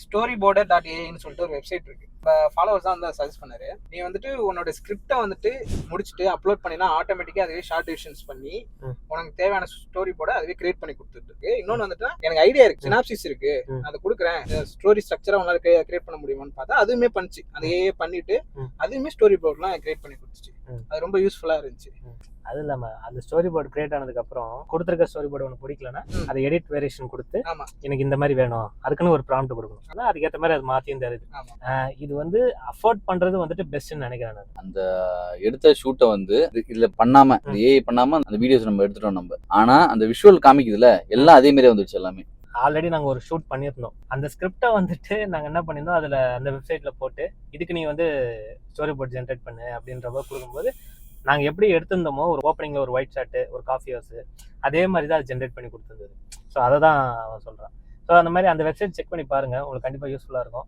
Story border dot ஏன்னு சொல்லிட்டு ஒரு வெப்சைட் இருக்கு. இப்போ ஃபாலோவர்ஸ் தான் வந்து சஜஸ்ட் பண்ணாரு. நீ வந்துட்டு உன்னோட ஸ்கிரிப்டை வந்துட்டு முடிச்சுட்டு அப்லோட் பண்ணினா ஆட்டோமேட்டிக்காக அதுவே ஷார்ட் டிவிஷன்ஸ் பண்ணி உனக்கு தேவையான ஸ்டோரி போர்டை அதுவே கிரியேட் பண்ணி கொடுத்துட்டு இருக்கு. இன்னொன்று வந்துட்டு எனக்கு ஐடியா இருக்கு, சினாப்சிஸ் இருக்கு, அதை கொடுக்குறேன், ஸ்டோரி ஸ்ட்ரக்சரை உங்களால் கிரியேட் பண்ண முடியுமான்னு பார்த்தா அதுவுமே பண்ணிச்சு. அதையே பண்ணிட்டு அதுவுமே ஸ்டோரி போர்ட்லாம் கிரியேட் பண்ணி கொடுத்துச்சு. அது ரொம்ப யூஸ்ஃபுல்லாக இருந்துச்சு. அது இல்லாம அந்த ஸ்டோரி போர்டு கிரியேட் ஆனதுக்கு அப்புறம் கொடுத்துருக்க ஸ்டோரி போர்டு ஒன்று பிடிக்கலன்னா அதை எடிட் வேரியேஷன் கொடுத்து எனக்கு இந்த மாதிரி வேணும் அதுக்குன்னு ஒரு ப்ராம்ப்ட் கொடுக்கணும். ஆனால் அதுக்கேற்ற மாதிரி அது மாற்றியும் தருது. இது வந்து அஃபோர்ட் பண்றது வந்துட்டு பெஸ்ட்னு நினைக்கிறேன். அந்த எடுத்த ஷூட்டை வந்து இதுல பண்ணாம ஏஐ பண்ணாம அந்த வீடியோஸ் நம்ம எடுத்துட்டோம் நம்ம. ஆனா அந்த விஷுவல் காமிக்குதுல எல்லாம் அதே மாதிரி வந்துருச்சு எல்லாமே. ஆல்ரெடி நாங்கள் ஒரு ஷூட் பண்ணியிருந்தோம். அந்த ஸ்கிரிப்டை வந்துட்டு நாங்கள் என்ன பண்ணியிருந்தோம், அதில் அந்த வெப்சைட்டில் போட்டு இதுக்கு நீ வந்து ஸ்டோரி போர்ட் ஜென்ரேட் பண்ணு அப்படின்றப்ப கொடுக்கும்போது நாங்கள் எப்படி எடுத்திருந்தோமோ ஒரு ஓப்பனிங்கில் ஒரு ஒயிட் ஷர்ட்டு ஒரு காஃபி ஹவுஸு அதே மாதிரி தான் அது ஜென்ரேட் பண்ணி கொடுத்துருந்தது. ஸோ அதை தான் அவன் சொல்கிறான். ஸோ அந்த மாதிரி அந்த வெப்சைட் செக் பண்ணி பாருங்கள், உங்களுக்கு கண்டிப்பாக யூஸ்ஃபுல்லாக இருக்கும்.